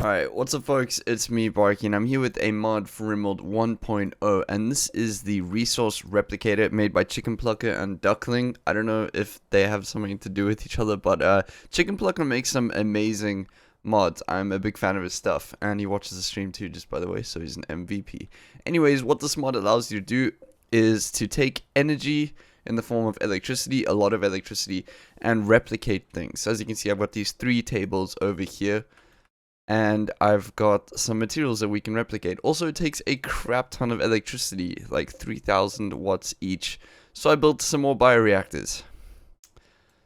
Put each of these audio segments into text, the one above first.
Alright, what's up folks, it's me BaRKy and I'm here with a mod for Rimworld 1.0 and this is the resource replicator made by Chicken Plucker and Duckling. I don't know if they have something to do with each other, but Chicken Plucker makes some amazing mods. I'm a big fan of his stuff and he watches the stream too, just by the way, so he's an MVP. Anyways, what this mod allows you to do is to take energy in the form of electricity, a lot of electricity, and replicate things. So as you can see, I've got these 3 tables over here. And I've got some materials that we can replicate. Also, it takes a crap ton of electricity, like 3,000 watts each. So I built some more bioreactors.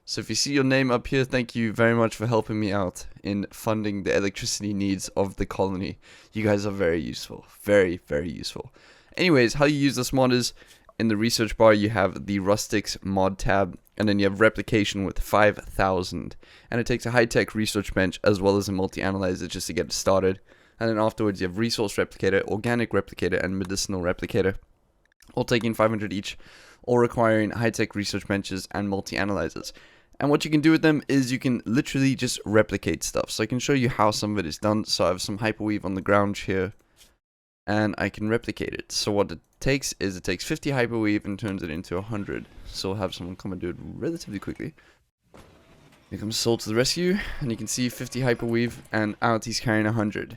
So if you see your name up here, thank you very much for helping me out in funding the electricity needs of the colony. You guys are very useful. Very, very useful. Anyways, how you use this mod is, in the research bar you have the Rustics mod tab, and then you have replication with 5,000, and it takes a high-tech research bench as well as a multi-analyzer just to get it started. And then afterwards you have resource replicator, organic replicator, and medicinal replicator, all taking 500 each, all requiring high-tech research benches and multi-analyzers. And what you can do with them is you can literally just replicate stuff. So I can show you how some of it is done. So I have some hyperweave on the ground here, and I can replicate it. So what it takes is, it takes 50 hyperweave and turns it into 100. So we'll have someone come and do it relatively quickly. Here comes Soul to the rescue, and you can see 50 hyperweave, and out he's carrying 100.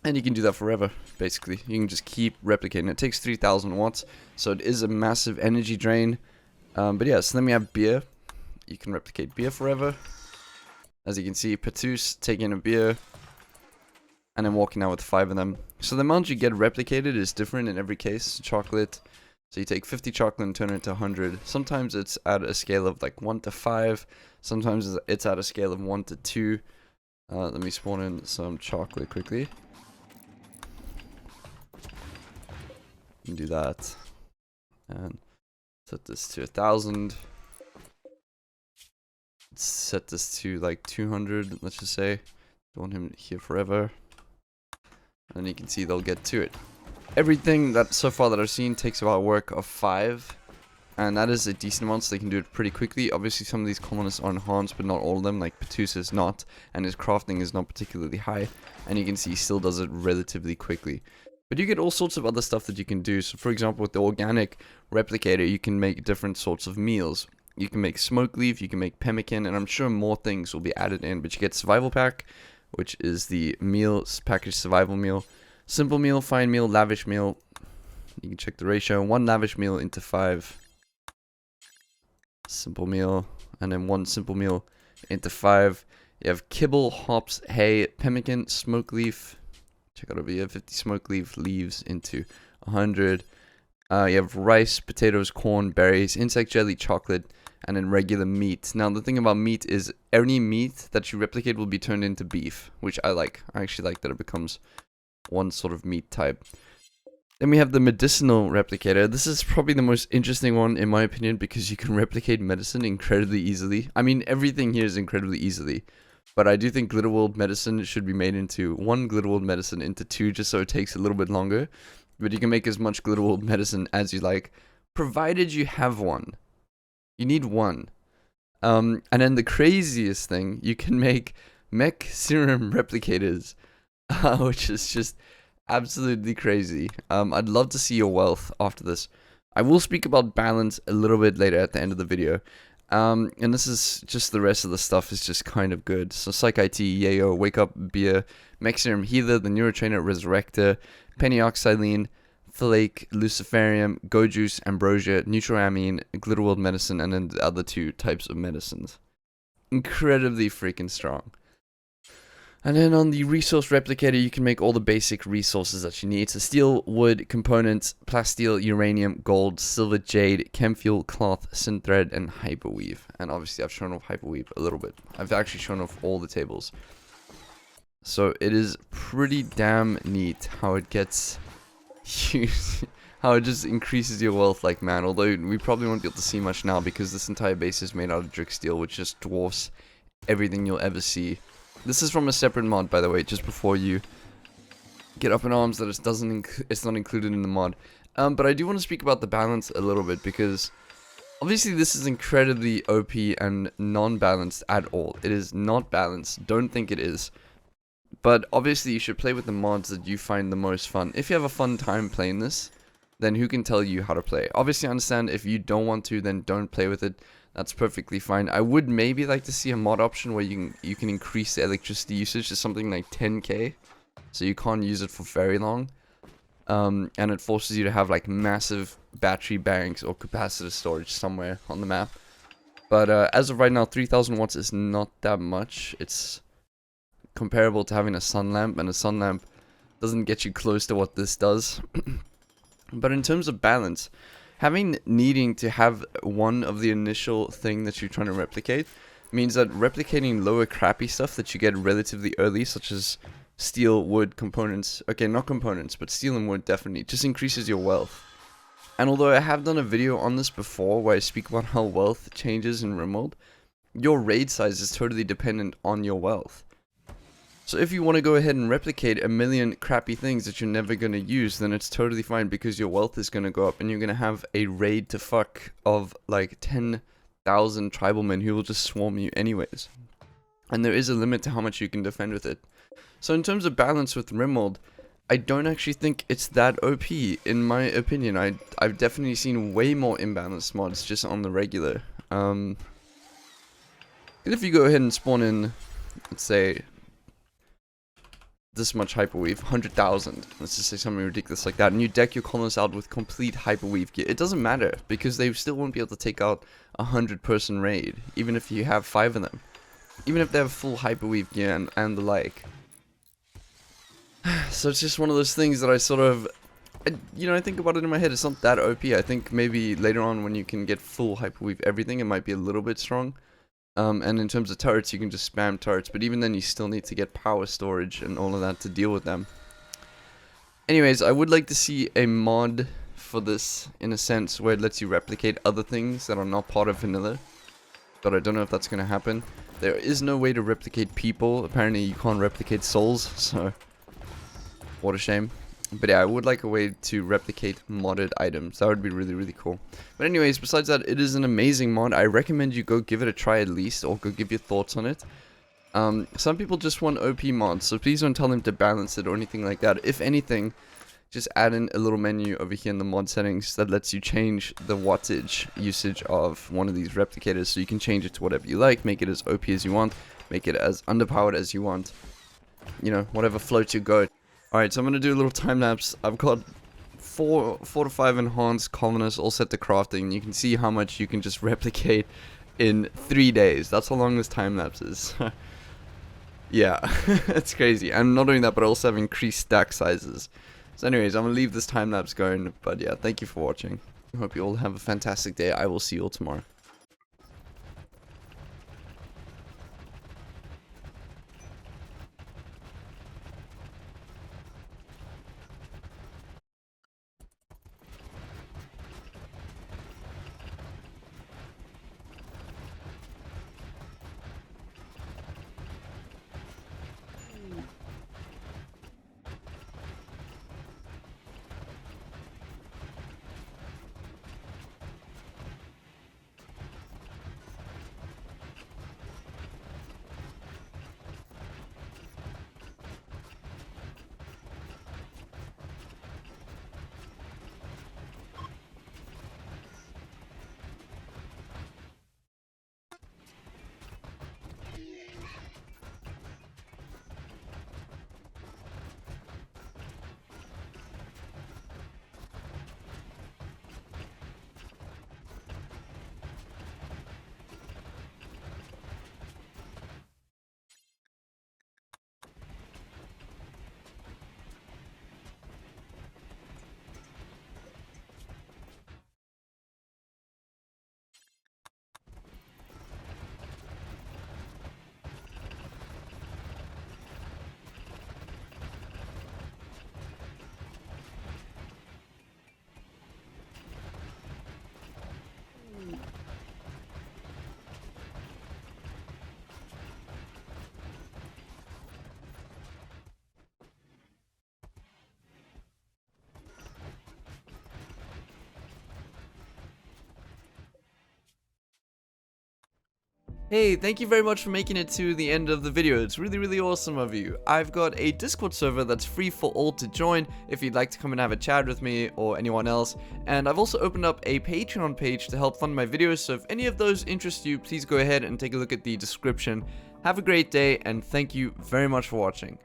And you can do that forever, basically. You can just keep replicating. It takes 3,000 watts, so it is a massive energy drain. But yeah, so then we have beer. You can replicate beer forever. As you can see, Patus taking a beer, and then walking out with 5 of them. So the amount you get replicated is different in every case. Chocolate, so you take 50 chocolate and turn it into 100. Sometimes it's at a scale of like 1 to 5. Sometimes it's at a scale of 1 to 2. Let me spawn in some chocolate quickly. And do that. And set this to 1,000. Set this to like 200, let's just say. Don't want him here forever. And you can see they'll get to it. Everything that so far that I've seen takes about a work of 5. And that is a decent amount, so they can do it pretty quickly. Obviously some of these colonists are enhanced, but not all of them. Like Patus is not, and his crafting is not particularly high. And you can see he still does it relatively quickly. But you get all sorts of other stuff that you can do. So for example, with the organic replicator, you can make different sorts of meals. You can make smoke leaf, you can make pemmican, and I'm sure more things will be added in. But you get survival pack, which is the meals package survival meal, simple meal, fine meal, lavish meal. You can check the ratio. 1 lavish meal into 5 simple meal, and then 1 simple meal into 5. You have kibble, hops, hay, pemmican, smoke leaf. Check out over here, 50 smoke leaf leaves into 100. You have rice, potatoes, corn, berries, insect jelly, chocolate, and then regular meat. Now the thing about meat is any meat that you replicate will be turned into beef, which I like. I actually like that it becomes one sort of meat type. Then we have the medicinal replicator. This is probably the most interesting one in my opinion, because you can replicate medicine incredibly easily. I mean, everything here is incredibly easily, but I do think Glitterworld medicine should be made into 1 Glitterworld medicine into 2, just so it takes a little bit longer. But you can make as much Glitterworld medicine as you like, provided you have 1. You need 1. And then the craziest thing, you can make mech serum replicators, which is just absolutely crazy. I'd love to see your wealth after this. I will speak about balance a little bit later at the end of the video. And this is just the rest of the stuff is just kind of good. So Psych IT, Yayo, Wake Up, Beer, Mech Serum Healer, the Neurotrainer Resurrector, Penioxylene, Flake, Luciferium, Go Juice, Ambrosia, Neutroamine, Glitterworld Medicine, and then the other 2 types of medicines. Incredibly freaking strong. And then on the resource replicator, you can make all the basic resources that you need. So steel, wood, components, plasteel, uranium, gold, silver, jade, chemfuel, cloth, synthread, and hyperweave. And obviously I've shown off hyperweave a little bit. I've actually shown off all the tables. So it is pretty damn neat how it gets used, how it just increases your wealth like man. Although we probably won't be able to see much now because this entire base is made out of Drick steel, which just dwarfs everything you'll ever see. This is from a separate mod, by the way, just before you get up in arms that it's not included in the mod. But I do want to speak about the balance a little bit, because obviously this is incredibly OP and non-balanced at all. It is not balanced. Don't think it is. But obviously you should play with the mods that you find the most fun. If you have a fun time playing this, then who can tell you how to play? Obviously I understand if you don't want to, then don't play with it. That's perfectly fine. I would maybe like to see a mod option where you can increase the electricity usage to something like 10k. So you can't use it for very long. And it forces you to have like massive battery banks or capacitor storage somewhere on the map. But as of right now, 3000 watts is not that much. It's comparable to having a sun lamp, and a sun lamp doesn't get you close to what this does. But in terms of balance, needing to have one of the initial thing that you're trying to replicate means that replicating lower crappy stuff that you get relatively early, such as steel, wood, components, okay, not components, but steel and wood definitely, just increases your wealth. And although I have done a video on this before where I speak about how wealth changes in Rimworld, your raid size is totally dependent on your wealth. So if you want to go ahead and replicate a million crappy things that you're never going to use, then it's totally fine because your wealth is going to go up and you're going to have a raid to fuck of like 10,000 tribalmen who will just swarm you anyways. And there is a limit to how much you can defend with it. So in terms of balance with Rimworld, I don't actually think it's that OP, in my opinion. I've definitely seen way more imbalanced mods just on the regular. And if you go ahead and spawn in, let's say, this much hyperweave, 100,000, let's just say something ridiculous like that, and you deck your colonists out with complete hyperweave gear, it doesn't matter, because they still won't be able to take out a 100-person raid, even if you have 5 of them. Even if they have full hyperweave gear and the like. So it's just one of those things that I sort of, I think about it in my head, it's not that OP. I think maybe later on when you can get full hyperweave everything, it might be a little bit strong. And in terms of turrets, you can just spam turrets, but even then you still need to get power storage and all of that to deal with them. Anyways, I would like to see a mod for this, in a sense, where it lets you replicate other things that are not part of vanilla. But I don't know if that's going to happen. There is no way to replicate people. Apparently you can't replicate souls, so what a shame. But yeah, I would like a way to replicate modded items. That would be really, really cool. But anyways, besides that, it is an amazing mod. I recommend you go give it a try at least, or go give your thoughts on it. Some people just want OP mods, so please don't tell them to balance it or anything like that. If anything, just add in a little menu over here in the mod settings that lets you change the wattage usage of one of these replicators, so you can change it to whatever you like, make it as OP as you want, make it as underpowered as you want. You know, whatever floats your goat. Alright, so I'm going to do a little time lapse. I've got 4 to 5 enhanced colonists all set to crafting. You can see how much you can just replicate in 3 days. That's how long this time lapse is. Yeah, it's crazy. And not only that, but I also have increased stack sizes. So anyways, I'm going to leave this time lapse going. But yeah, thank you for watching. I hope you all have a fantastic day. I will see you all tomorrow. Hey, thank you very much for making it to the end of the video. It's really awesome of you. I've got a Discord server that's free for all to join if you'd like to come and have a chat with me or anyone else. And I've also opened up a Patreon page to help fund my videos, so if any of those interest you, please go ahead and take a look at the description. Have a great day, and thank you very much for watching.